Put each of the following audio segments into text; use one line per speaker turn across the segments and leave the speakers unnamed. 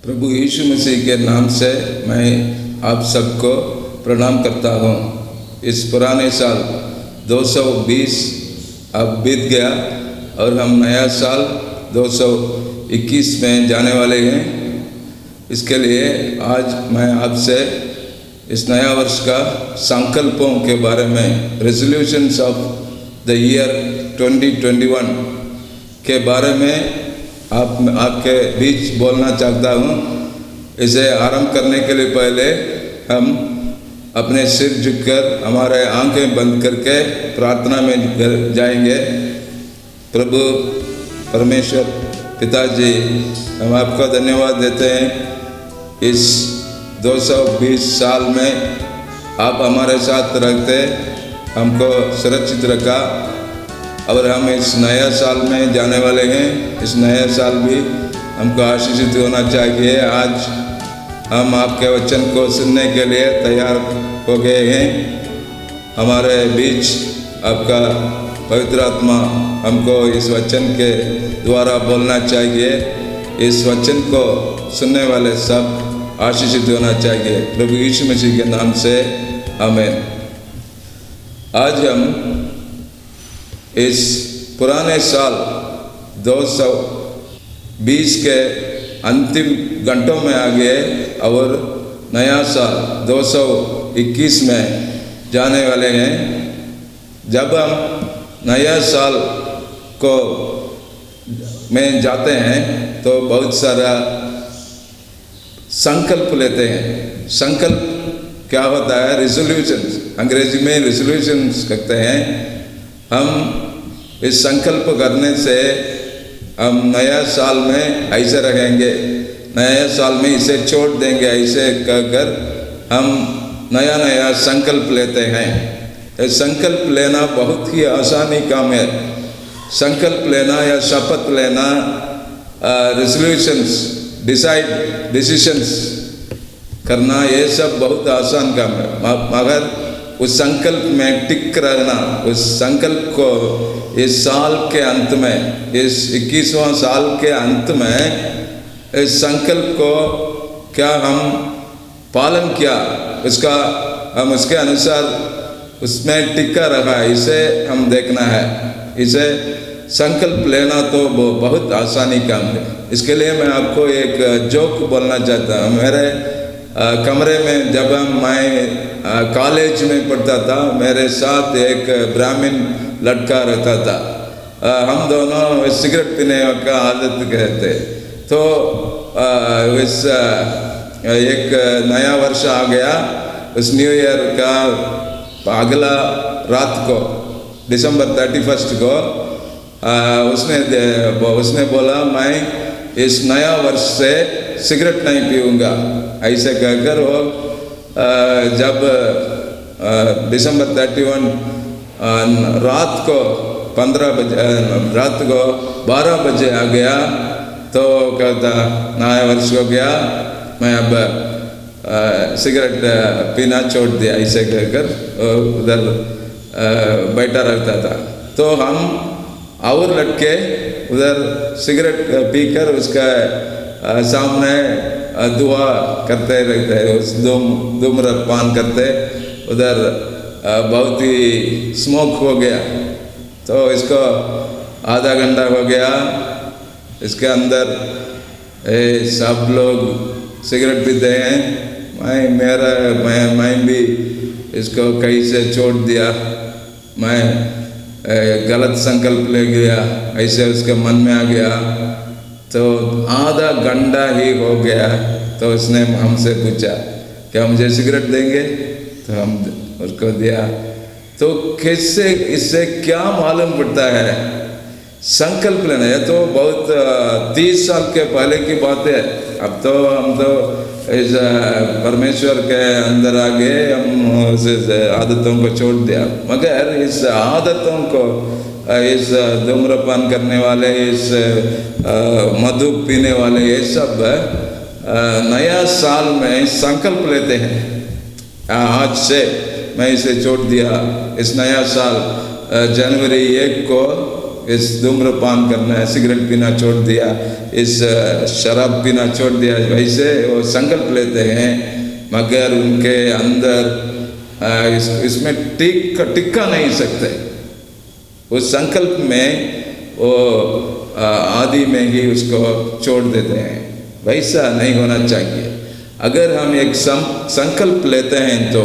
प्रभु यीशु मसीह के नाम से मैं आप सबको प्रणाम करता हूँ। इस पुराने साल 220 अब बीत गया और हम नया साल 221 में जाने वाले हैं। इसके लिए आज मैं आपसे इस नया वर्ष का संकल्पों के बारे में, रेजोल्यूशंस ऑफ द ईयर 2021 के बारे में आपके बीच बोलना चाहता हूँ। इसे आरंभ करने के लिए पहले हम अपने सिर झुककर हमारे आंखें बंद करके प्रार्थना में जाएंगे। प्रभु परमेश्वर पिताजी, हम आपका धन्यवाद देते हैं। इस 220 साल में आप हमारे साथ रहते, हमको सुरक्षित रखा और हम इस नया साल में जाने वाले हैं। इस नया साल भी हमको आशीषित होना चाहिए। आज हम आपके वचन को सुनने के लिए तैयार हो गए हैं। हमारे बीच आपका पवित्र आत्मा हमको इस वचन के द्वारा बोलना चाहिए। इस वचन को सुनने वाले सब आशीषित होना चाहिए। प्रभु यीशु मसीह के नाम से आमीन। आज हम इस पुराने साल 220 के अंतिम घंटों में आ गए और नया साल 221 में जाने वाले हैं। जब हम नया साल को में जाते हैं तो बहुत सारा संकल्प लेते हैं। संकल्प क्या होता है? रेजोल्यूशंस, अंग्रेजी में रेजोल्यूशंस कहते हैं। हम इस संकल्प करने से हम नया साल में ऐसे रहेंगे, नया साल में इसे छोड़ देंगे, ऐसे कहकर हम नया नया संकल्प लेते हैं। ये संकल्प लेना बहुत ही आसानी काम है। संकल्प लेना या शपथ लेना, रेजोल्यूशंस, डिसीशंस करना, ये सब बहुत आसान काम है। मगर उस संकल्प में टिक रहना, उस संकल्प को इस साल के अंत में, इस 21वां साल के अंत में इस संकल्प को क्या हम पालन किया, उसका हम उसके अनुसार उसमें टिका रहा, इसे हम देखना है। इसे संकल्प लेना तो बहुत आसानी काम है। इसके लिए मैं आपको एक जोक बोलना चाहता हूँ। मेरे कमरे में जब मैं कॉलेज में पढ़ता था, मेरे साथ एक ब्राह्मण लड़का रहता था। हम दोनों सिगरेट पीने का आदत कहते। तो इस एक नया वर्ष आ गया। उस न्यू ईयर का अगला रात को, दिसंबर 31 को, उसने बोला मैं इस नया वर्ष से सिगरेट नहीं पीऊँगा। ऐसे कहकर वो जब दिसंबर 31 रात को 12 बजे आ गया तो कहता नया वर्ष हो गया, मैं अब सिगरेट पीना छोड़ दिया। ऐसे कहकर उधर बैठा रहता था। तो हम और लड़के उधर सिगरेट पीकर उसका सामने दुआ करते रहते, उस धूम्रपान करते। उधर बहुत ही स्मोक हो गया। तो इसको आधा घंटा हो गया। इसके अंदर सब लोग सिगरेट पीते हैं। मैं भी इसको कैसे छोड़ दिया, मैं गलत संकल्प ले गया, ऐसे उसके मन में आ गया। तो आधा घंटा ही हो गया। तो उसने हमसे पूछा क्या मुझे सिगरेट देंगे? तो हम उसको दिया। तो कैसे, इससे क्या मालूम पड़ता है? संकल्प लेना है तो बहुत 30 साल के पहले की बात है। अब तो हम तो इस परमेश्वर के अंदर आ गए, हम उस आदतों को छोड़ दिया। मगर इस आदतों को, इस धूम्रपान करने वाले, इस मधु पीने वाले, ये सब नया साल में संकल्प लेते हैं। आज से मैं इसे छोड़ दिया। इस नया साल जनवरी 1 को इस धूम्रपान करना, सिगरेट पीना छोड़ दिया, इस शराब पीना छोड़ दिया, वैसे वो संकल्प लेते हैं, मगर उनके अंदर इसमें टिका नहीं सकते। उस संकल्प में वो आदि में ही उसको छोड़ देते हैं। वैसा नहीं होना चाहिए। अगर हम एक संकल्प लेते हैं, तो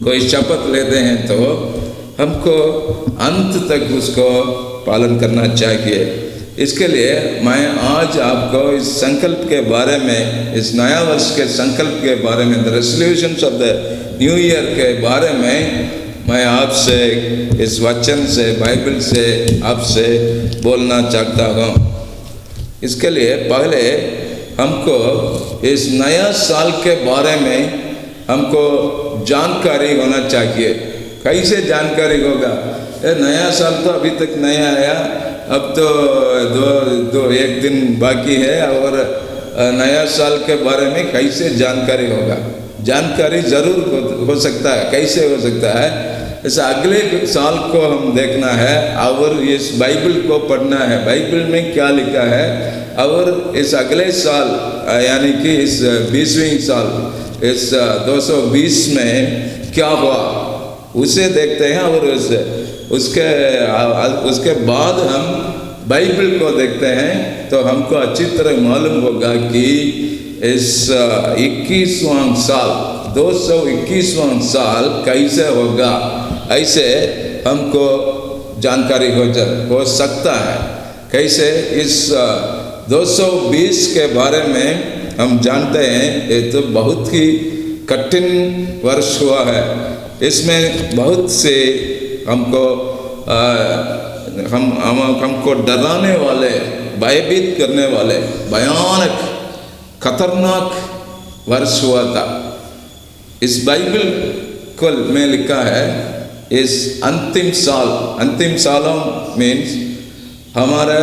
कोई शपथ लेते हैं, तो हमको अंत तक उसको पालन करना चाहिए। इसके लिए मैं आज आपको इस संकल्प के बारे में, इस नया वर्ष के संकल्प के बारे में, the resolutions of the new year के बारे में मैं आपसे इस वचन से, बाइबल से आपसे बोलना चाहता हूँ। इसके लिए पहले हमको इस नया साल के बारे में हमको जानकारी होना चाहिए। कैसे जानकारी होगा? नया साल तो अभी तक नहीं आया, अब तो एक दिन बाकी है, और नया साल के बारे में कैसे जानकारी होगा? जानकारी जरूर हो सकता है। कैसे हो सकता है? ऐसा अगले साल को हम देखना है और इस बाइबल को पढ़ना है, बाइबल में क्या लिखा है, और इस अगले साल यानी कि इस 20वीं साल, इस 220 में क्या हुआ उसे देखते हैं, और उसके बाद हम बाइबल को देखते हैं, तो हमको अच्छी तरह मालूम होगा कि इस 21वां साल, 221वां साल कैसे होगा। ऐसे हमको जानकारी हो सकता है। कैसे? इस 220 के बारे में हम जानते हैं, ये तो बहुत ही कठिन वर्ष हुआ है। इसमें बहुत से हमको डराने वाले, भयभीत करने वाले, भयानक खतरनाक वर्ष हुआ था। इस बाइबल को में लिखा है, इस अंतिम सालों मीन्स हमारा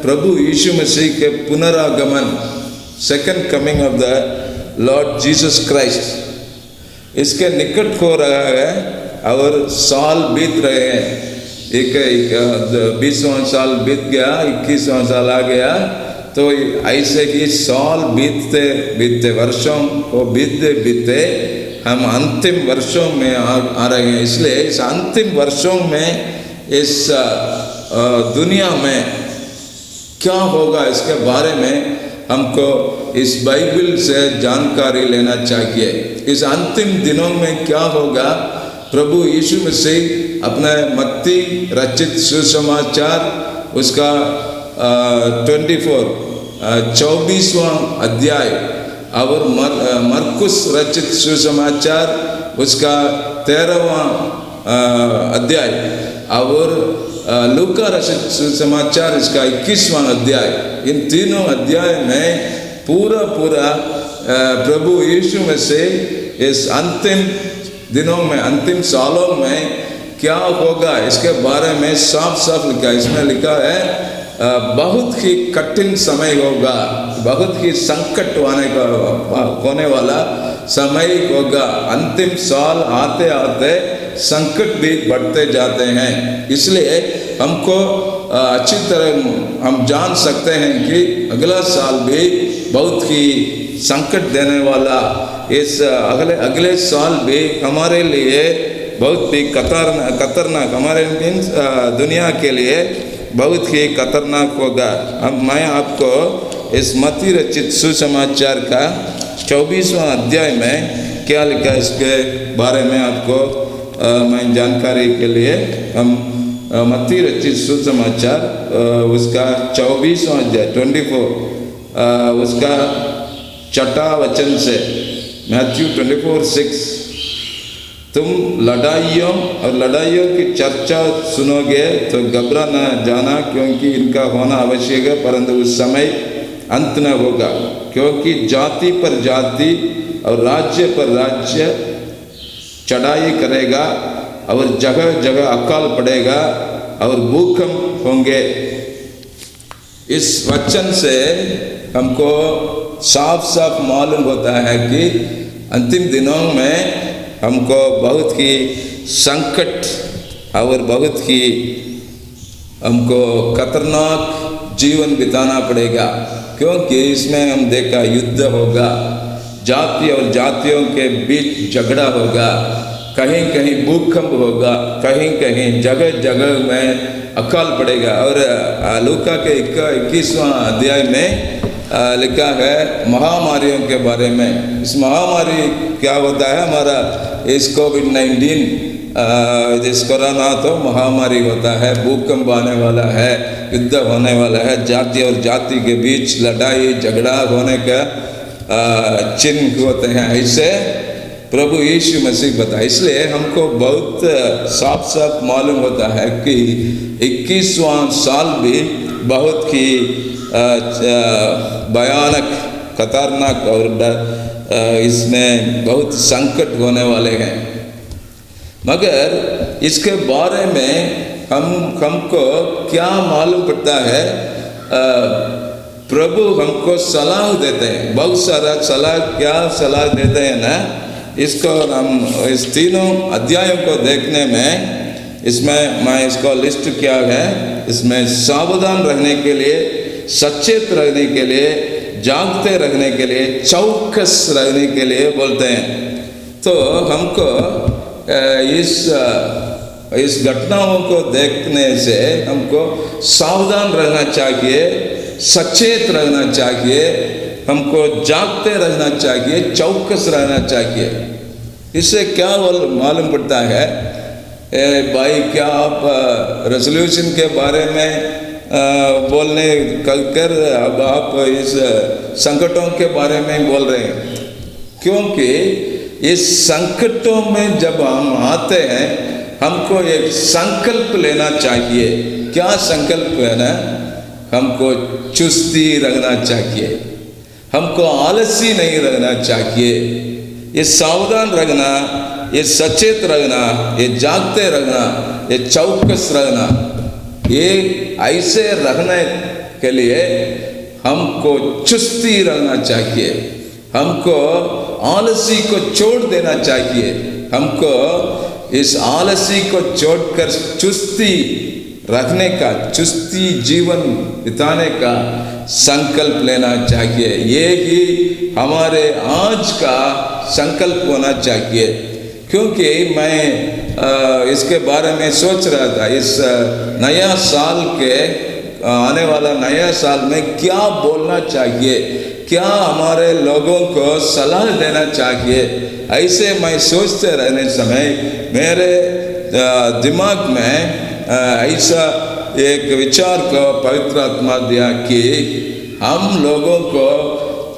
प्रभु यीशु मसीह के पुनरागमन, second coming of the Lord Jesus Christ, इसके निकट हो रहा है और साल बीत रहे हैं। एक 20वां साल बीत गया, 21वां साल आ गया, तो ऐसे ही साल बीतते वर्षों को बीतते हम अंतिम वर्षों में आ रहे हैं। इसलिए इस अंतिम वर्षों में इस दुनिया में क्या होगा, इसके बारे में हमको इस बाइबल से जानकारी लेना चाहिए। इस अंतिम दिनों में क्या होगा? प्रभु यीशु मसीह अपने मत्ती रचित सुसमाचार, उसका 24वां अध्याय, और मरकुस रचित सुसमाचार, उसका 13वां अध्याय, और लूका रचित सुसमाचार, इसका 21वां अध्याय, इन तीनों अध्याय में पूरा प्रभु यीशु मसीह इस अंतिम दिनों में, अंतिम सालों में क्या होगा इसके बारे में साफ लिखा है। इसमें लिखा है बहुत ही कठिन समय होगा, बहुत ही संकट होने वाला समय होगा। अंतिम साल आते आते संकट भी बढ़ते जाते हैं। इसलिए हमको अच्छी तरह हम जान सकते हैं कि अगला साल भी बहुत ही संकट देने वाला, इस अगले साल भी हमारे लिए बहुत ही खतरनाक, हमारे मीन्स दुनिया के लिए बहुत ही खतरनाक होगा। अब मैं आपको इस मत्ती रचित सुसमाचार का 24वां अध्याय में क्या लिखा है इसके बारे में आपको मैं जानकारी के लिए हम मत्ती रचित सुसमाचार उसका 24वां अध्याय 24 उसका 6वां वचन से, मैथ्यू 24:6, तुम लड़ाइयों की चर्चा सुनोगे तो घबरा न जाना, क्योंकि इनका होना आवश्यक है, परंतु उस समय अंत न होगा। क्योंकि जाति पर जाति और राज्य पर राज्य चढ़ाई करेगा, और जगह जगह अकाल पड़ेगा और भूकंप होंगे। इस वचन से हमको साफ मालूम होता है कि अंतिम दिनों में हमको बहुत ही संकट और बहुत ही हमको खतरनाक जीवन बिताना पड़ेगा, क्योंकि इसमें हम देखा युद्ध होगा, जाति और जातियों के बीच झगड़ा होगा, कहीं कहीं भूकंप होगा, कहीं कहीं जगह जगह में अकाल पड़ेगा। और लूका के 21वां अध्याय में लिखा है महामारियों के बारे में। इस महामारी क्या होता है, हमारा इस कोविड-19 इस कोरोना तो महामारी होता है, भूकंप आने वाला है, युद्ध होने वाला है, जाति और जाति के बीच लड़ाई झगड़ा होने का चिन्ह होते हैं, ऐसे प्रभु यीशु मसीह बताया। इसलिए हमको बहुत साफ साफ मालूम होता है कि 21वां साल भी बहुत ही भयानक, खतरनाक और इसमें बहुत संकट होने वाले हैं। मगर इसके बारे में हमको क्या मालूम पड़ता है, प्रभु हमको सलाह देते हैं, बहुत सारा सलाह। क्या सलाह देते हैं ना, इसको हम इस तीनों अध्यायों को देखने में, इसमें मैं इसको लिस्ट किया है, इसमें सावधान रहने के लिए, सचेत रहने के लिए, जागते रहने के लिए, चौकस रहने के लिए बोलते हैं। तो हमको इस घटनाओं को देखने से हमको सावधान रहना चाहिए, सचेत रहना चाहिए, हमको जागते रहना चाहिए, चौकस रहना चाहिए। इससे क्या मालूम पड़ता है, भाई क्या आप रेजोल्यूशन के बारे में बोलने कर अब आप इस संकटों के बारे में बोल रहे हैं, क्योंकि इस संकटों में जब हम आते हैं हमको एक संकल्प लेना चाहिए। क्या संकल्प है ना, हमको चुस्ती रखना चाहिए, हमको आलसी नहीं रहना चाहिए। ये सावधान रहना, ये सचेत रहना, ये जागते रहना, ये चौकस रहना, ये ऐसे रहने के लिए हमको चुस्ती रहना चाहिए, हमको आलसी को छोड़ देना चाहिए, हमको इस आलसी को छोड़कर चुस्ती रखने का, चुस्ती जीवन बिताने का संकल्प लेना चाहिए। ये ही हमारे आज का संकल्प होना चाहिए। क्योंकि मैं इसके बारे में सोच रहा था, इस नया साल के आने वाला नया साल में क्या बोलना चाहिए, क्या हमारे लोगों को सलाह देना चाहिए। ऐसे मैं सोचते रहने समय मेरे दिमाग में ऐसा एक विचार को पवित्र आत्मा दिया कि हम लोगों को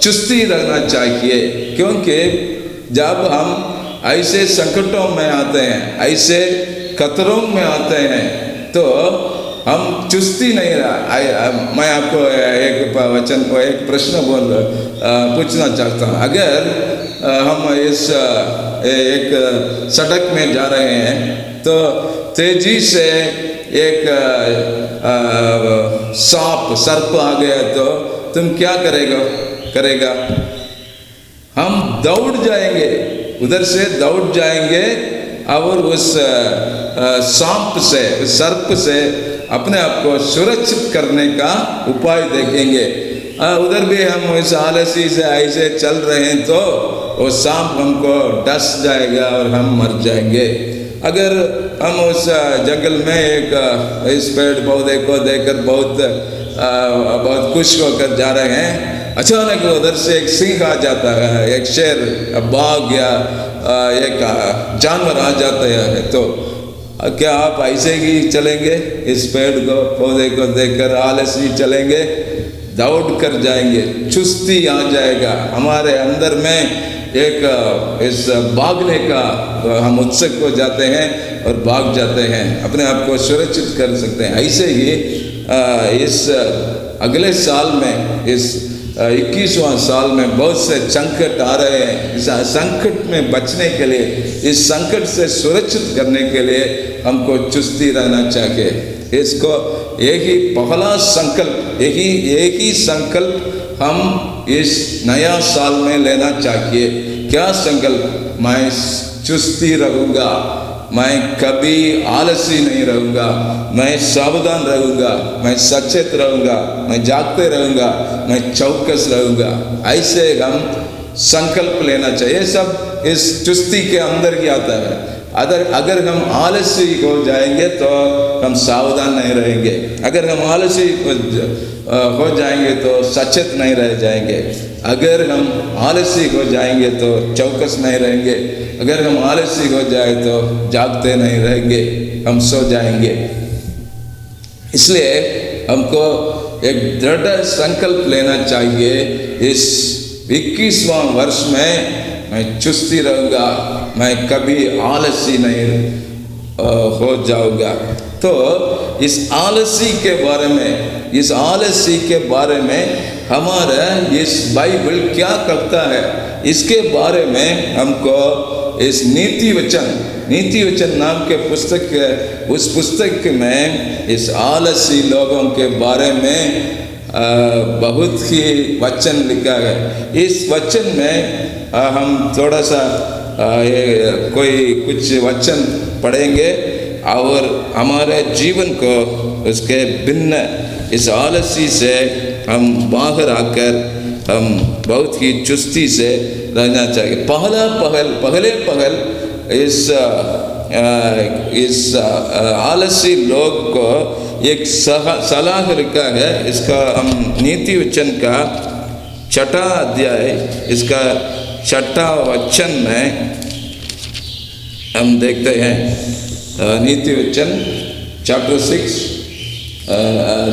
चुस्ती रहना चाहिए। क्योंकि जब हम ऐसे संकटों में आते हैं, ऐसे खतरों में आते हैं, तो हम चुस्ती नहीं रहा। मैं आपको एक वचन को एक प्रश्न पूछना चाहता हूँ। अगर हम इस एक सड़क में जा रहे हैं तो तेजी से एक सर्प आ गया तो तुम क्या करेगा? हम दौड़ जाएंगे, उधर से दौड़ जाएंगे और उस सांप से, उस सर्प से अपने आप को सुरक्षित करने का उपाय देखेंगे। उधर भी हम इस आलसी से ऐसे चल रहे हैं तो वो सांप हमको डस जाएगा और हम मर जाएंगे। अगर हम उस जंगल में एक इस पेड़ पौधे को देखकर बहुत खुश होकर जा रहे हैं, अचानक उधर से एक सिंह आ जाता है, एक शेर, बाघ या एक जानवर आ जाता है, तो क्या आप ऐसे ही चलेंगे? इस पेड़ को पौधे को देखकर आलसी चलेंगे? दौड़ कर जाएंगे, चुस्ती आ जाएगा हमारे अंदर में, एक इस भागने का हम उत्सुक हो जाते हैं और भाग जाते हैं, अपने आप को सुरक्षित कर सकते हैं। ऐसे ही इस अगले साल में, इस 21वां साल में बहुत से संकट आ रहे हैं। इस संकट में बचने के लिए, इस संकट से सुरक्षित करने के लिए हमको चुस्ती रहना चाहिए। इसको यही पहला संकल्प, एक ही संकल्प हम इस नया साल में लेना चाहिए। क्या संकल्प? मैं चुस्ती रहूँगा, मैं कभी आलसी नहीं रहूँगा, मैं सावधान रहूँगा, मैं सचेत रहूँगा, मैं जागते रहूँगा, मैं चौकस रहूँगा। ऐसे हम संकल्प लेना चाहिए। सब इस चुस्ती के अंदर ही आता है। अगर हम आलसी हो जाएंगे तो हम सावधान नहीं रहेंगे। अगर हम आलसी हो जाएंगे तो सचेत नहीं रह जाएंगे। अगर हम आलसी हो जाएंगे तो चौकस नहीं रहेंगे। अगर हम आलसी हो जाए तो जागते नहीं रहेंगे, हम सो जाएंगे। इसलिए हमको एक दृढ़ संकल्प लेना चाहिए, इस 21वां वर्ष में मैं चुस्ती रहूँगा, मैं कभी आलसी नहीं हो जाऊँगा। तो इस आलसी के बारे में हमारा इस बाइबल क्या कहता है, इसके बारे में हमको इस नीति वचन नाम के पुस्तक, उस पुस्तक में इस आलसी लोगों के बारे में बहुत ही वचन लिखा है। इस वचन में हम थोड़ा सा कुछ वचन पढ़ेंगे और हमारे जीवन को उसके भिन्न इस आलसी से हम बाहर आकर हम बहुत ही चुस्ती से रहना चाहिए। पहले इस आलसी लोग को एक सलाह लिखा है। इसका हम नीति वचन का 6ठा अध्याय, इसका 6ठा वचन में हम देखते हैं। नीति वचन chapter 6,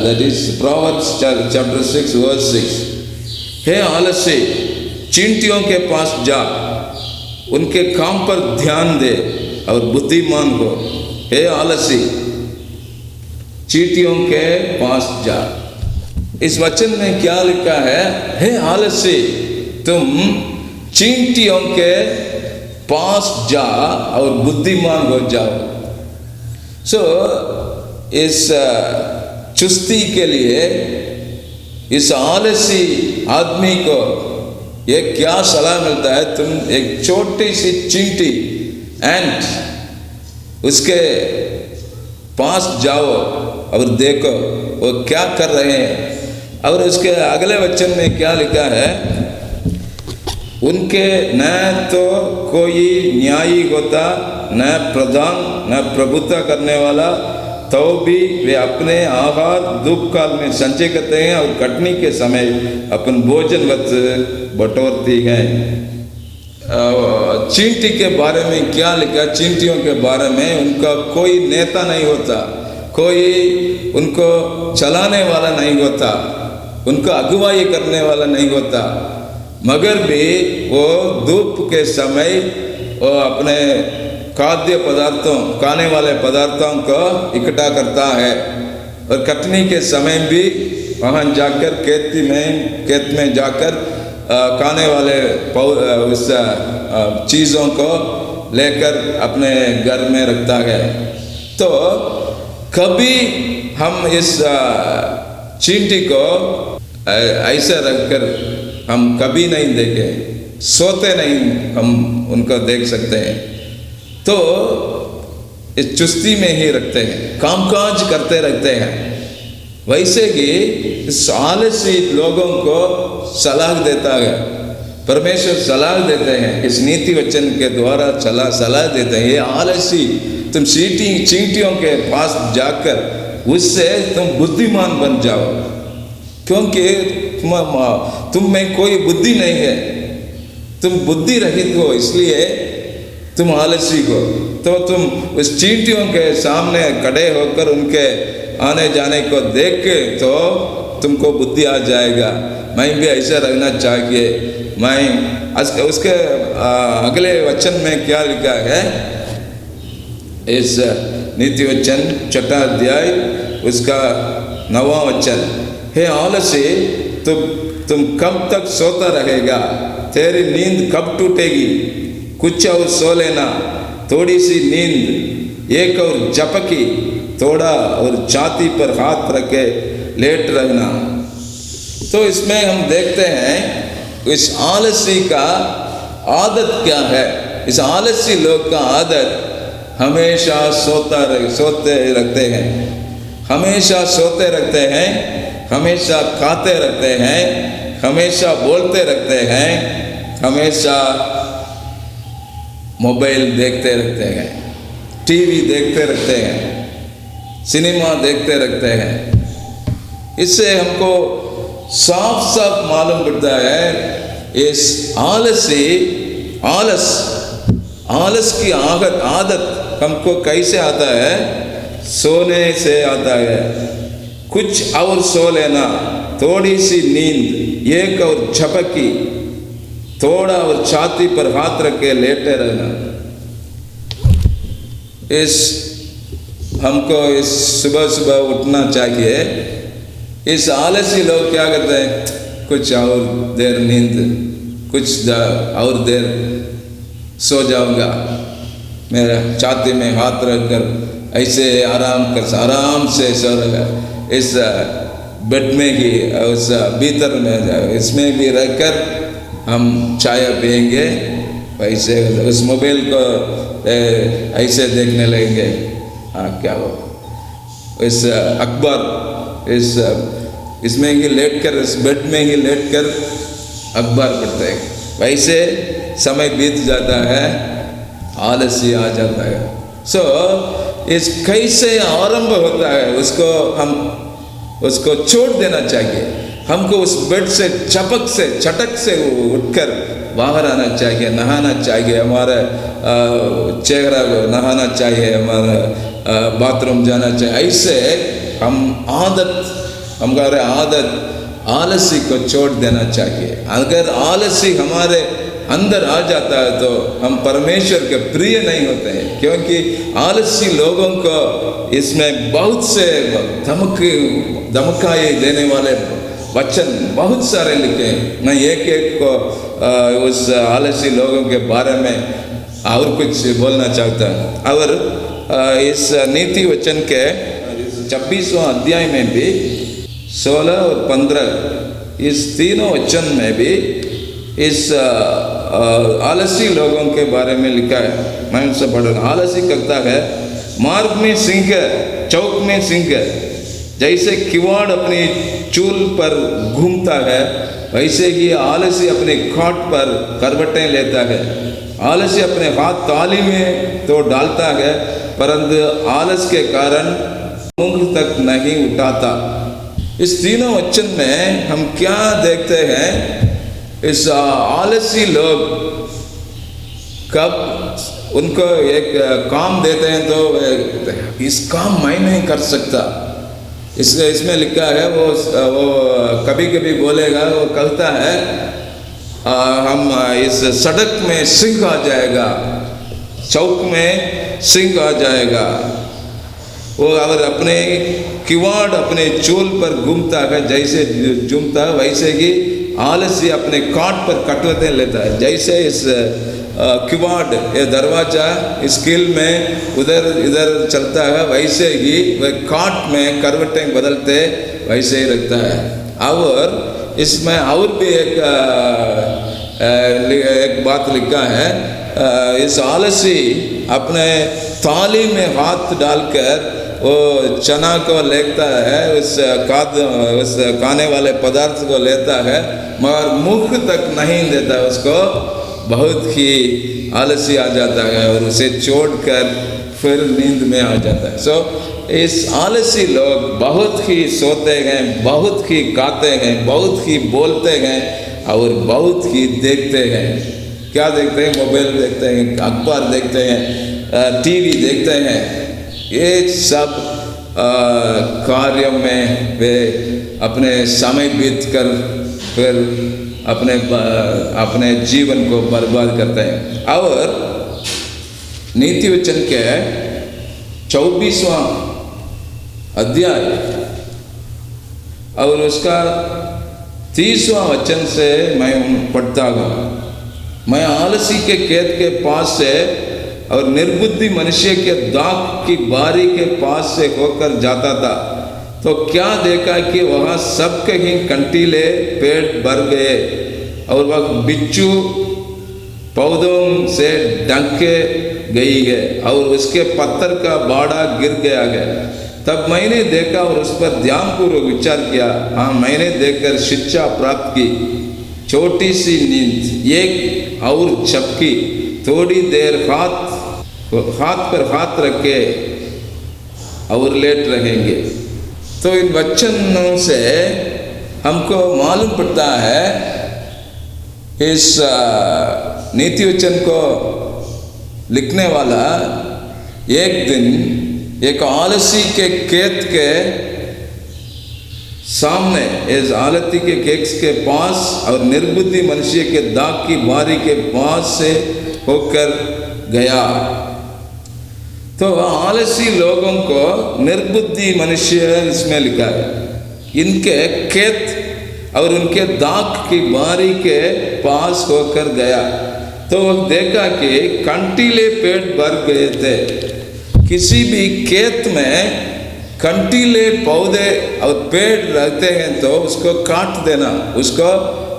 that is Proverbs chapter 6 verse 6। हे आलसी, चींटियों के पास जा, उनके काम पर ध्यान दे और बुद्धिमान हो। हे आलसी, चींटियों के पास जा। इस वचन में क्या लिखा है? हे आलसी, तुम चींटियों के पास जा और बुद्धिमान हो जाओ। इस चुस्ती के लिए इस आलसी आदमी को ये क्या सलाह मिलता है? तुम एक छोटी सी चींटी एंट, उसके पास जाओ और देखो वो क्या कर रहे हैं। और उसके अगले वचन में क्या लिखा है? उनके न तो कोई न्यायी होता, न प्रधान, न प्रभुता करने वाला, तो भी वे अपने आहार दुख काल में संचय करते हैं और कटनी के समय अपन भोजन बटोरती हैं। चींटी के बारे में क्या लिखा? चींटियों के बारे में उनका कोई नेता नहीं होता, कोई उनको चलाने वाला नहीं होता, उनका अगुवाई करने वाला नहीं होता, मगर भी वो धूप के समय वो अपने खाद्य पदार्थों, खाने वाले पदार्थों को इकट्ठा करता है। और कटनी के समय भी वहाँ जाकर खेत में जाकर खाने वाले उस चीज़ों को लेकर अपने घर में रखता है। तो कभी हम इस चींटी को ऐसे रखकर हम कभी नहीं देखे, सोते नहीं हम उनको देख सकते हैं। तो इस चुस्ती में ही रखते हैं, कामकाज करते रहते हैं। वैसे ही इस आलसी लोगों को सलाह देता है, परमेश्वर सलाह देते हैं, इस नीति वचन के द्वारा सलाह देते हैं। ये आलसी, तुम चींटियों के पास जाकर उससे तुम बुद्धिमान बन जाओ, क्योंकि तुम में कोई बुद्धि नहीं है, तुम बुद्धि रहित हो, इसलिए तुम आलसी हो। तो तुम उस चींटियों के सामने खड़े होकर उनके आने जाने को देख के तो तुमको बुद्धि आ जाएगा। मैं भी ऐसा रहना चाहिए। मैं उसके अगले वचन में क्या लिखा है? इस नीति वचन 6ठा अध्याय उसका 9वां वचन। हे आलसी, तुम कब तक सोता रहेगा? तेरी नींद कब टूटेगी? कुछ और सो लेना, थोड़ी सी नींद, एक और झपकी, थोड़ा और छाती पर हाथ रखे लेट रहना। तो इसमें हम देखते हैं इस आलसी का आदत क्या है। इस आलसी लोग का आदत हमेशा सोते रखते हैं, हमेशा सोते रहते हैं, हमेशा खाते रहते हैं, हमेशा बोलते रहते हैं, हमेशा मोबाइल देखते रहते हैं, टीवी देखते रहते हैं, सिनेमा देखते रहते हैं। इससे हमको साफ साफ मालूम पड़ता है इस आलस की आदत हमको कैसे आता है? सोने से आता है। कुछ और सो लेना, थोड़ी सी नींद, एक और झपकी, थोड़ा और छाती पर हाथ रख के लेटे रहना। हमको इस सुबह सुबह उठना चाहिए। इस आलसी लोग क्या करते हैं? कुछ और देर नींद, कुछ और देर सो जाऊंगा, मेरा छाती में हाथ रखकर ऐसे आराम से सो रहेगा। इस बेड में ही, उस भीतर में, इसमें भी रहकर हम चाय पिएंगे, वैसे उस मोबाइल को ऐसे देखने लगेंगे। हाँ, क्या हो, इस अखबार इसमें ही लेटकर, इस बेड में ही लेटकर अखबार पढ़ते हैं। वैसे समय बीत जाता है, आलसी आ जाता है। इस कैसे आरंभ होता है उसको छोड़ देना चाहिए। हमको उस बेड से छटक से उठकर बाहर आना चाहिए, नहाना चाहिए, हमारा चेहरा को नहाना चाहिए, हमारा बाथरूम जाना चाहिए। ऐसे हमारे आदत आलसी को छोड़ देना चाहिए। अगर आलसी हमारे अंदर आ जाता है तो हम परमेश्वर के प्रिय नहीं होते हैं, क्योंकि आलसी लोगों को इसमें बहुत से धमकाए देने वाले वचन बहुत सारे लिखे। मैं एक को उस आलसी लोगों के बारे में और कुछ बोलना चाहता हूँ। और इस नीति वचन के 26वां अध्याय में भी 16 और 15 इस तीनों वचन में भी इस आलसी लोगों के बारे में लिखा है। मैं उनसे पढ़ रहा हूँ। आलसी कहता है, मार्ग में सिंह, चौक में सिंह, जैसे किवाड़ अपनी चूल पर घूमता है, वैसे ही आलसी अपने खाट पर करवटें लेता है। आलसी अपने हाथ ताली में तो डालता है, परंतु आलस के कारण मुंह तक नहीं उठाता। इस तीनों वचन में हम क्या देखते हैं? इस आलसी लोग कब उनको एक काम देते हैं तो इस काम मैं नहीं कर सकता। इसमें लिखा है, वो कभी कभी बोलेगा, वो कहता है हम इस सड़क में सिंह आ जाएगा, चौक में सिंह आ जाएगा। वो अगर अपने किवाड़ अपने चूल पर घूमता है, जैसे झूमता है, वैसे ही आलसी अपने काट पर कटवतें लेता है। जैसे इस किवाड़, ये दरवाजा इस कील में उधर इधर चलता है, वैसे ही वह काट में करवटें बदलते वैसे ही रखता है। और इसमें और भी एक बात लिखा है, इस आलसी अपने थाली में हाथ डालकर वो चना को लेता है, उस खाने वाले पदार्थ को लेता है, मगर मुख तक नहीं देता उसको। बहुत ही आलसी आ जाता है और उसे छोड़कर फिर नींद में आ जाता है। इस आलसी लोग बहुत ही सोते हैं, बहुत ही खाते हैं, बहुत ही बोलते हैं और बहुत ही देखते हैं। क्या देखते हैं? मोबाइल देखते हैं, अखबार देखते हैं, टीवी देखते हैं। ये सब कार्यों में वे अपने समय बीत कर फिर अपने जीवन को बर्बाद करते हैं। और नीति वचन के 24वां अध्याय और उसका 30वां वचन से मैं पढ़ता हूँ। मैं आलसी के खेत के पास से और निर्बुद्धि मनुष्य के दाख की बारी के पास से होकर जाता था, तो क्या देखा कि वहाँ सब कहीं कंटीले पेड़ भर गए और वह बिच्छू पौधों से ढके गई है और उसके पत्थर का बाड़ा गिर गया है। तब मैंने देखा और उस पर ध्यानपूर्वक विचार किया। हाँ, मैंने देखकर शिक्षा प्राप्त की। छोटी सी नींद, एक और झपकी, थोड़ी देर हाथ पर हाथ रखे और लेट रहेंगे। तो इन वचनों से हमको मालूम पड़ता है इस नीति वचन को लिखने वाला एक दिन एक आलसी के खेत के सामने, इस आलती के खेत के पास और निर्बुद्धि मनुष्य के दाग की बारी के पास से होकर गया। तो आलसी लोगों को निर्बुद्धि मनुष्य इसमें लिखा है। इनके खेत और उनके दाख की बारी के पास होकर गया तो देखा कि कंटीले पेड़ भर गए थे। किसी भी खेत में कंटीले पौधे और पेड़ रहते हैं तो उसको काट देना, उसको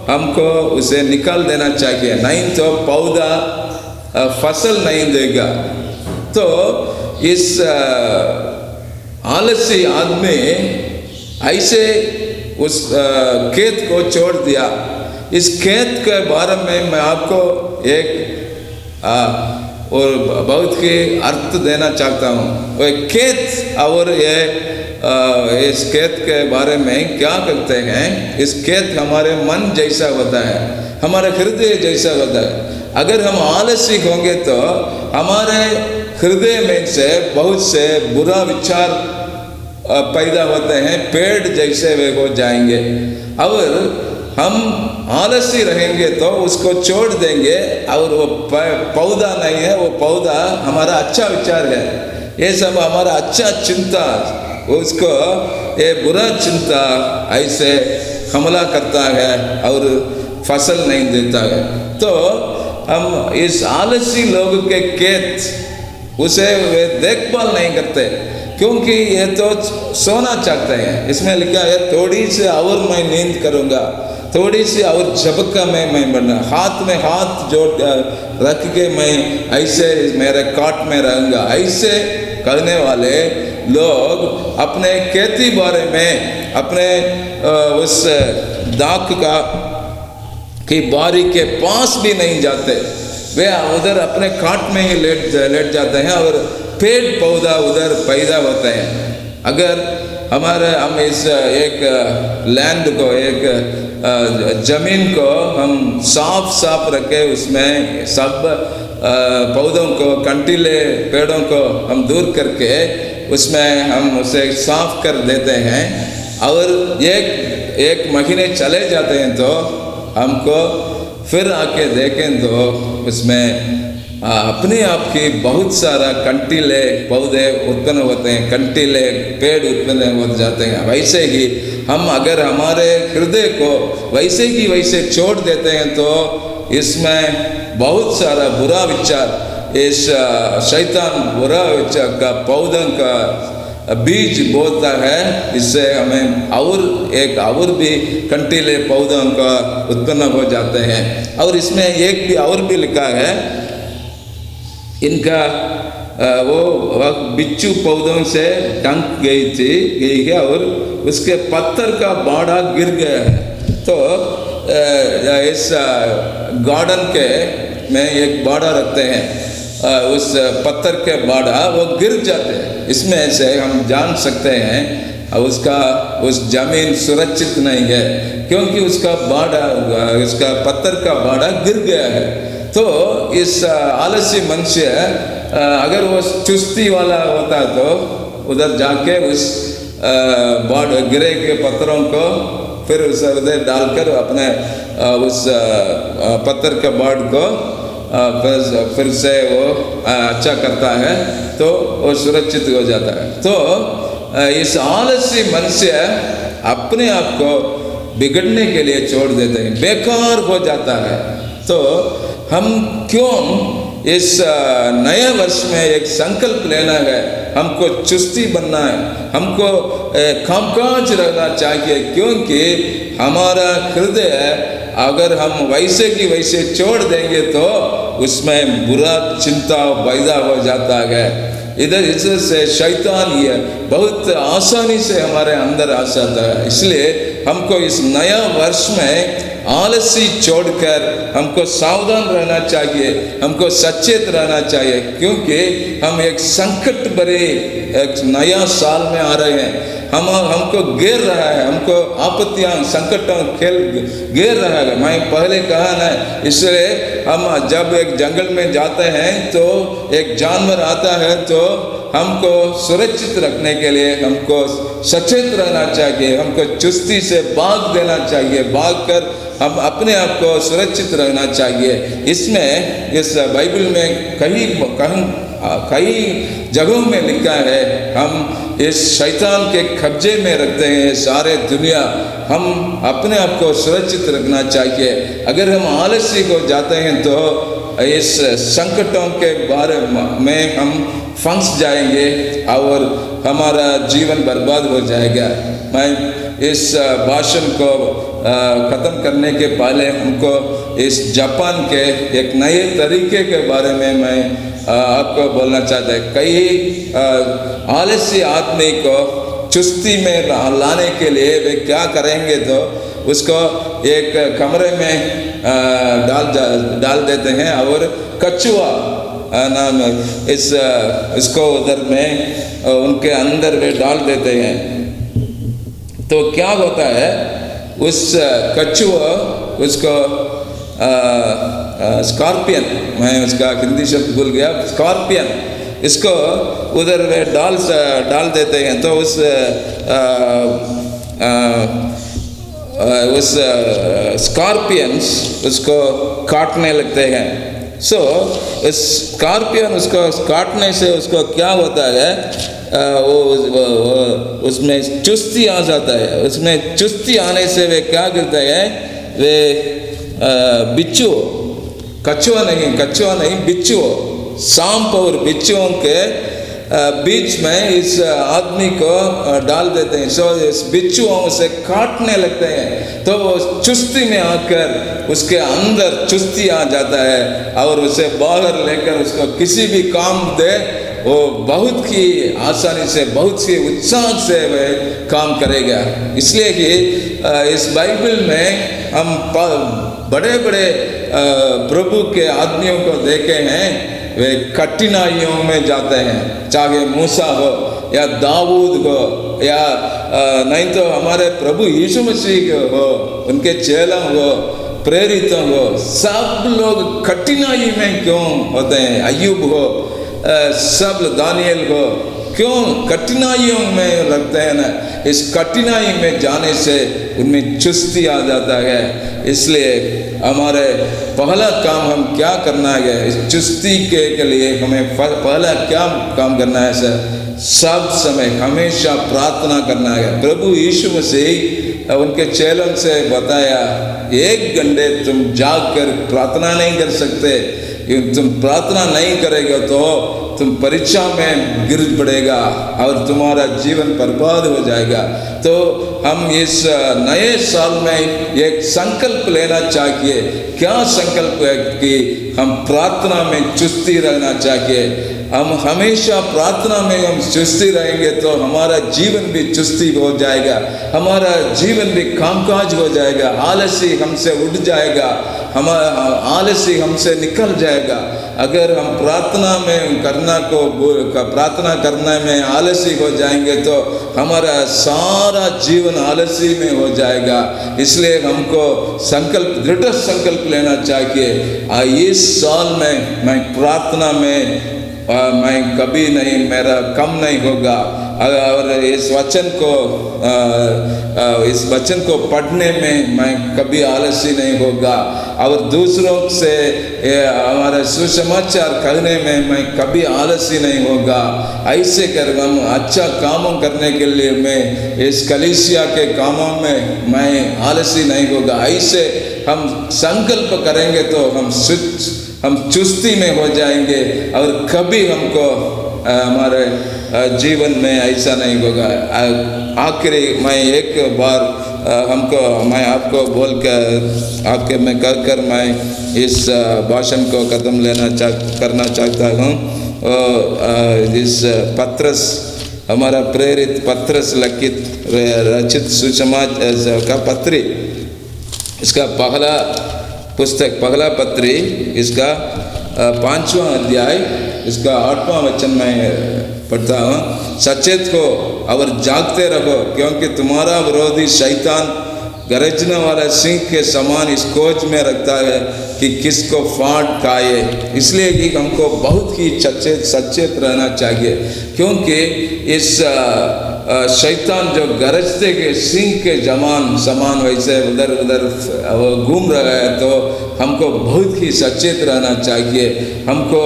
हमको उसे निकाल देना चाहिए, नहीं तो पौधा फसल नहीं देगा। तो इस आलसी आदमी ऐसे उस खेत को छोड़ दिया। इस खेत के बारे में मैं आपको एक और बहुत ही अर्थ देना चाहता हूँ। वो खेत और ये इस खेत के बारे में क्या करते हैं, इस खेत हमारे मन जैसा होता है, हमारे हृदय जैसा होता है। अगर हम आलसी होंगे तो हमारे हृदय में से बहुत से बुरा विचार पैदा होते हैं, पेड़ जैसे वे हो जाएंगे। और हम आलसी रहेंगे तो उसको छोड़ देंगे और वो पौधा नहीं है, वो पौधा हमारा अच्छा विचार है, ये सब हमारा अच्छा चिंता, उसको ये बुरा चिंता ऐसे हमला करता है और फसल नहीं देता है। तो हम इस आलसी लोग के खेत उसे वे देखभाल नहीं करते, क्योंकि ये तो सोना चाहते हैं। इसमें लिखा है थोड़ी सी और मैं नींद करूँगा, थोड़ी सी और झपका में मैं बनना, हाथ में हाथ जोड़ रख के मैं ऐसे मेरे काट में रहूँगा। ऐसे करने वाले लोग अपने खेती बारे में, अपने उस दाख का की बारी के पास भी नहीं जाते, वे उधर अपने काट में ही लेट जाते हैं और पेड़ पौधा उधर पैदा होते हैं। अगर हम इस एक लैंड को, एक ज़मीन को हम साफ रखे, उसमें सब पौधों को, कंटीले पेड़ों को हम दूर करके उसमें हम उसे साफ कर देते हैं और एक महीने चले जाते हैं तो हमको फिर आके देखें तो उसमें अपने आप की बहुत सारा कंटीले पौधे उत्पन्न होते हैं, कंटीले पेड़ उत्पन्न हो जाते हैं। वैसे ही हम अगर हमारे हृदय को वैसे की वैसे छोड़ देते हैं तो इसमें बहुत सारा बुरा विचार, इस शैतान बुरा विचार का पौधों का बीज बोता है। इससे हमें और भी कंटीले पौधों का उत्पन्न हो जाते हैं। और इसमें एक भी और भी लिखा है, इनका वो बिच्छू पौधों से ढंक गई है और उसके पत्थर का बाड़ा गिर गया है। तो इस गार्डन के में एक बाड़ा रखते हैं, उस पत्थर के बाड़ा वो गिर जाते हैं। इसमें से हम जान सकते हैं उस जमीन सुरक्षित नहीं है, क्योंकि उसका पत्थर का बाड़ा गिर गया है। तो इस आलसी मनुष्य अगर वो चुस्ती वाला होता तो उधर जाके उस गिरे के पत्थरों को फिर उधर डालकर अपने उस पत्थर के बाड़ को फिर से वो अच्छा करता है तो वो सुरक्षित हो जाता है। तो इस आलसी मनुष्य अपने आप को बिगड़ने के लिए छोड़ देते हैं, बेकार हो जाता है। तो हम क्यों इस नए वर्ष में एक संकल्प लेना है, हमको चुस्ती बनना है, हमको कामकाज रहना चाहिए, क्योंकि हमारा हृदय अगर हम वैसे की वैसे छोड़ देंगे तो उसमें बुरा चिंता पैदा हो जाता है। इधर इससे शैतान ये बहुत आसानी से हमारे अंदर आ जाता है। इसलिए हमको इस नया वर्ष में आलसी छोड़कर हमको सावधान रहना चाहिए, हमको सचेत रहना चाहिए, क्योंकि हम एक संकट भरे एक नया साल में आ रहे हैं। हमको घेर रहा है, हमको आपत्तियां संकटों खेल घेर रहा है। मैं पहले कहा ना, इसलिए हम जब एक जंगल में जाते हैं तो एक जानवर आता है तो हमको सुरक्षित रखने के लिए हमको सचेत रहना चाहिए, हमको चुस्ती से भाग देना चाहिए, भाग कर हम अपने आप को सुरक्षित रहना चाहिए। इसमें इस बाइबल में कई जगहों में लिखा है हम इस शैतान के कब्जे में रखते हैं सारे दुनिया। हम अपने आप को सुरक्षित रखना चाहिए। अगर हम आलसी हो जाते हैं तो इस संकटों के बारे में हम फंस जाएंगे और हमारा जीवन बर्बाद हो जाएगा। मैं इस भाषण को ख़त्म करने के पहले हमको इस जापान के एक नए तरीके के बारे में मैं आपको बोलना चाहता है। कई आलसी आदमी को चुस्ती में लाने के लिए वे क्या करेंगे तो उसको एक कमरे में डाल देते हैं और कछुआ नाम इसको उधर में उनके अंदर वे डाल देते हैं। तो क्या होता है, उस कछुआ उसको स्कॉर्पियन, मैं उसका हिंदी शब्द भूल गया, स्कॉर्पियन, इसको उधर वे डाल देते हैं। तो उस स्कॉर्पियंस उसको काटने लगते हैं। इस स्कॉर्पियन उसको काटने से उसको क्या होता है, वो उसमें चुस्ती आ जाता है। उसमें चुस्ती आने से वे क्या करते हैं, वे बिच्छू, कछुआ नहीं बिच्छू, सांप और बिच्छुओं के बीच में इस आदमी को डाल देते हैं। इस बिच्छुओं से काटने लगते हैं तो वो चुस्ती में आकर उसके अंदर चुस्ती आ जाता है और उसे बाहर लेकर उसको किसी भी काम दे, वो बहुत ही आसानी से, बहुत सी उत्साह से वह काम करेगा। इसलिए कि इस बाइबल में हम बड़े बड़े प्रभु के आदमियों को देखे हैं, वे कठिनाइयों में जाते हैं, चाहे मूसा हो या दाऊद हो या नहीं तो हमारे प्रभु यीशु मसीह हो, उनके चेला हो, प्रेरितों हो, सब लोग कठिनाई में क्यों होते हैं। अय्यूब हो, सब दानियल हो, क्यों कठिनाइयों में लगते हैं ना। इस कठिनाई में जाने से उनमें चुस्ती आ जाता है। इसलिए हमारे पहला काम हम क्या करना है, इस चुस्ती के लिए हमें पहला क्या काम करना है सर, सब समय हमेशा प्रार्थना करना है। प्रभु यीशु मसीह उनके चेलों से बताया, 1 घंटे तुम जाकर प्रार्थना नहीं कर सकते, तुम प्रार्थना नहीं करेगा तो तुम परीक्षा में गिर पड़ेगा और तुम्हारा जीवन बर्बाद हो जाएगा। तो हम इस नए साल में एक संकल्प लेना चाहिए। क्या संकल्प है कि हम प्रार्थना में चुस्ती रहना चाहिए। हम हमेशा प्रार्थना में हम चुस्ती रहेंगे तो हमारा जीवन भी चुस्ती हो जाएगा, हमारा जीवन भी कामकाज हो जाएगा, आलसी हमसे उठ जाएगा, हमारा आलसी हमसे निकल जाएगा। अगर हम प्रार्थना करने में आलसी हो जाएंगे तो हमारा सारा जीवन आलसी में हो जाएगा। इसलिए हमको दृढ़ संकल्प लेना चाहिए। इस साल में मैं प्रार्थना में मैं कभी नहीं, मेरा कम नहीं होगा। और इस वचन को पढ़ने में मैं कभी आलसी नहीं होगा और दूसरों से हमारा सुसमाचार कहने में मैं कभी आलसी नहीं होगा। ऐसे कर हम अच्छा कामों करने के लिए मैं इस कलीसिया के कामों में मैं आलसी नहीं होगा। ऐसे हम संकल्प करेंगे तो हम चुस्ती में हो जाएंगे और कभी हमको हमारे जीवन में ऐसा नहीं होगा। आखिरी मैं एक बार मैं आपको बोल कर आपके में कर मैं इस भाषण को ख़त्म करना चाहता हूँ। इस पत्रस हमारा प्रेरित पत्रस रचित सुसमाचार का पत्री, इसका पहला पत्री, इसका 5वां अध्याय, इसका 8वां वचन मैं पढ़ता हूँ। सचेत हो और जागते रहो, क्योंकि तुम्हारा विरोधी शैतान गरजने वाला सिंह के समान इस खोज में रखता है कि किसको फाड़ खाए। इसलिए कि हमको बहुत ही सचेत रहना चाहिए, क्योंकि इस शैतान जो गरजते के सिंह के समान वैसे उधर वो घूम रहा है, तो हमको बहुत ही सचेत रहना चाहिए। हमको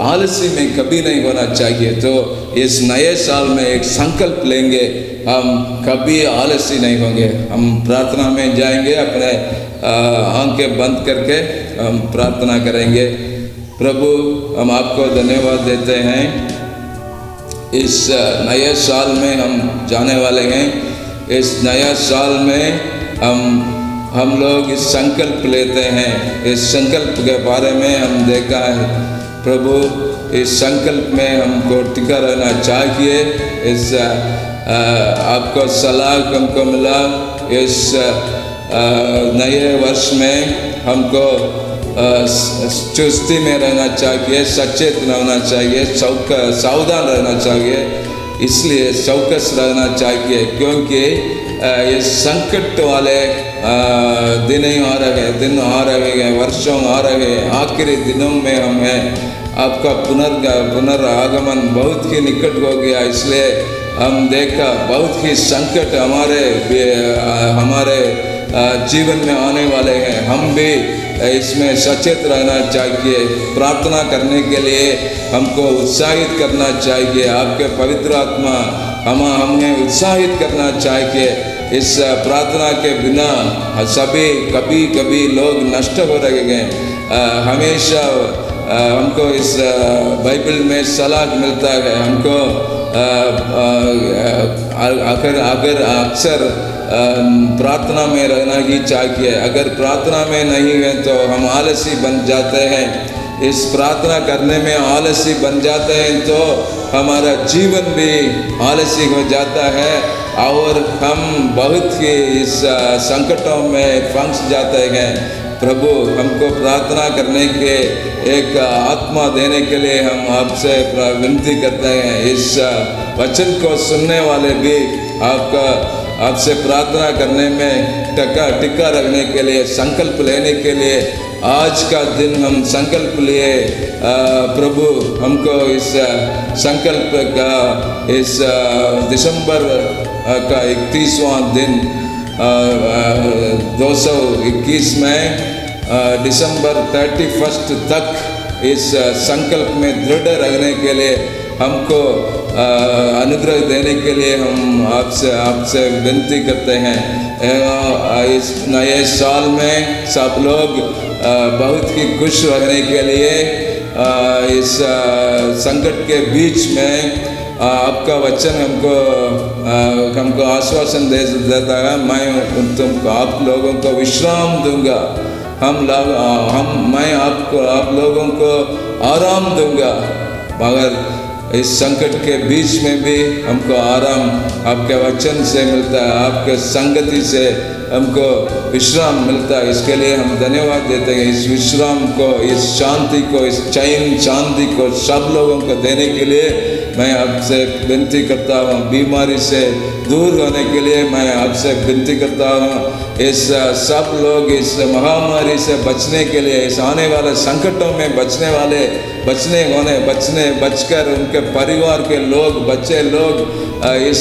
आलसी में कभी नहीं होना चाहिए। तो इस नए साल में एक संकल्प लेंगे, हम कभी आलसी नहीं होंगे। हम प्रार्थना में जाएंगे, अपने आंखें बंद करके हम प्रार्थना करेंगे। प्रभु, हम आपको धन्यवाद देते हैं। इस नए साल में हम जाने वाले हैं। इस नया साल में हम लोग इस संकल्प लेते हैं। इस संकल्प के बारे में हम देखा है प्रभु, इस संकल्प में हमको टिका रहना चाहिए। इस आपको सलाह हमको मिला। इस नए वर्ष में हमको चुस्ती में रहना चाहिए, सचेत रहना चाहिए, सावधान रहना चाहिए। इसलिए चौकस रहना चाहिए, क्योंकि ये संकट वाले दिन आ रहे हैं, वर्षों आ रहे हैं, आखिरी दिनों में हम हैं। आपका पुनरागमन बहुत ही निकट हो गया। इसलिए हम देखा बहुत ही संकट हमारे जीवन में आने वाले हैं। हम भी इसमें सचेत रहना चाहिए। प्रार्थना करने के लिए हमको उत्साहित करना चाहिए। आपके पवित्र आत्मा हमें उत्साहित करना चाहिए। इस प्रार्थना के बिना कभी लोग नष्ट हो रहे हैं। हमेशा हमको इस बाइबल में सलाह मिलता है। हमको अगर अक्सर प्रार्थना में रहना ही चाहिए। अगर प्रार्थना में नहीं है तो हम आलसी बन जाते हैं। इस प्रार्थना करने में आलसी बन जाते हैं तो हमारा जीवन भी आलसी हो जाता है और हम बहुत ही इस संकटों में फंस जाते हैं। प्रभु, हमको प्रार्थना करने के एक आत्मा देने के लिए हम आपसे विनती करते हैं। इस वचन को सुनने वाले भी आपसे प्रार्थना करने में टिका रखने के लिए, संकल्प लेने के लिए आज का दिन हम संकल्प लिए। प्रभु, हमको इस संकल्प का इस दिसंबर का 31वां दिन 2021 में दिसंबर 31 तक इस संकल्प में दृढ़ रहने के लिए हमको अनुग्रह देने के लिए हम आपसे विनती करते हैं। इस नए साल में सब लोग बहुत ही खुश रहने के लिए इस संकट के बीच में आपका वचन हमको आश्वासन देता है। मैं आप लोगों को विश्राम दूंगा। मैं आप लोगों को आराम दूंगा। मगर इस संकट के बीच में भी हमको आराम आपके वचन से मिलता है, आपके संगति से हमको विश्राम मिलता है। इसके लिए हम धन्यवाद देते हैं। इस विश्राम को, इस शांति को, इस चैन शांति को सब लोगों को देने के लिए मैं आपसे विनती करता हूँ। बीमारी से दूर होने के लिए मैं आपसे विनती करता हूँ। इस सब लोग इस महामारी से बचने के लिए, इस आने वाले संकटों में बचकर उनके परिवार के लोग, बच्चे लोग इस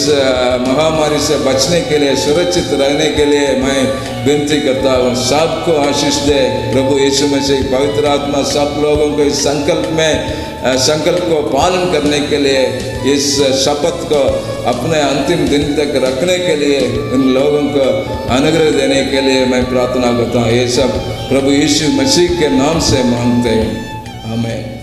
महामारी से बचने के लिए, सुरक्षित रहने के लिए मैं विनती करता हूँ। सबको आशीष दे प्रभु यीशु मसीह। पवित्र आत्मा सब लोगों को इस संकल्प को पालन करने के लिए, इस शपथ को अपने अंतिम दिन तक रखने के लिए उन लोगों को अनुग्रह देने के लिए मैं प्रार्थना करता हूँ। ये सब प्रभु यीशु मसीह के नाम से मांगते हैं। आमीन।